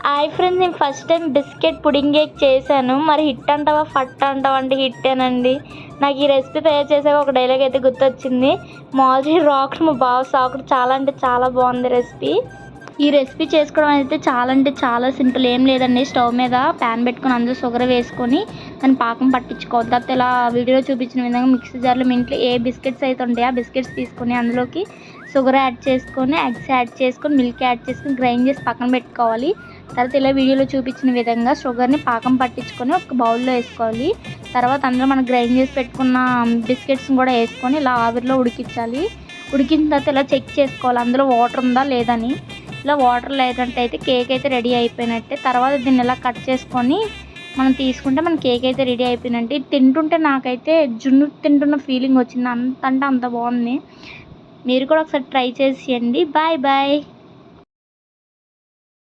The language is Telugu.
హాయ్ ఫ్రెండ్స్, నేను first time biscuit pudding cake చేశాను. మరి హిట్ అంటావా ఫట్ అంటావా అంటే హిట్టేనండి. నాకు ఈ రెసిపీ తయారు చేసాక ఒక డైలాగ్ అయితే గుర్తొచ్చింది. మాల్జీ రాకుడు మా బావ సాకుడు. చాలా అంటే చాలా బాగుంది రెసిపీ. ఈ రెసిపీ చేసుకోవడం అయితే చాలా అంటే చాలా సింపుల్. ఏం లేదండి, స్టవ్ మీద ప్యాన్ పెట్టుకొని అందులో షుగర్ వేసుకొని దాన్ని పాకం పట్టించుకోవద్దు. తర్వాత ఇలా వీడియోలో చూపించిన విధంగా మిక్సీ జార్లో మీ ఇంట్లో ఏ బిస్కెట్స్ అయితే ఉంటాయో ఆ బిస్కెట్స్ తీసుకొని అందులోకి షుగర్ యాడ్ చేసుకొని ఎగ్స్ యాడ్ చేసుకొని మిల్క్ యాడ్ చేసుకొని గ్రైండ్ చేసి పక్కన పెట్టుకోవాలి. తర్వాత ఇలా వీడియోలో చూపించిన విధంగా షుగర్ని పాకం పట్టించుకొని ఒక బౌల్లో వేసుకోవాలి. తర్వాత అందులో మనం గ్రైండ్ చేసి పెట్టుకున్న బిస్కెట్స్ని కూడా వేసుకొని ఇలా ఆవిరిలో ఉడికించాలి. ఉడికిన తర్వాత ఇలా చెక్ చేసుకోవాలి అందులో వాటర్ ఉందా లేదని. ఇలా వాటర్ లేదంటే కేక్ అయితే రెడీ అయిపోయినట్టే. తర్వాత దీన్ని ఇలా కట్ చేసుకొని మనం తీసుకుంటే మన కేక్ అయితే రెడీ అయిపోయినట్టు. ఇది తింటుంటే నాకైతే జున్ను తింటున్న ఫీలింగ్ వచ్చింది. అంత అంటే అంత బాగుంది. మీరు కూడా ఒకసారి ట్రై చేసేయండి. Bye bye.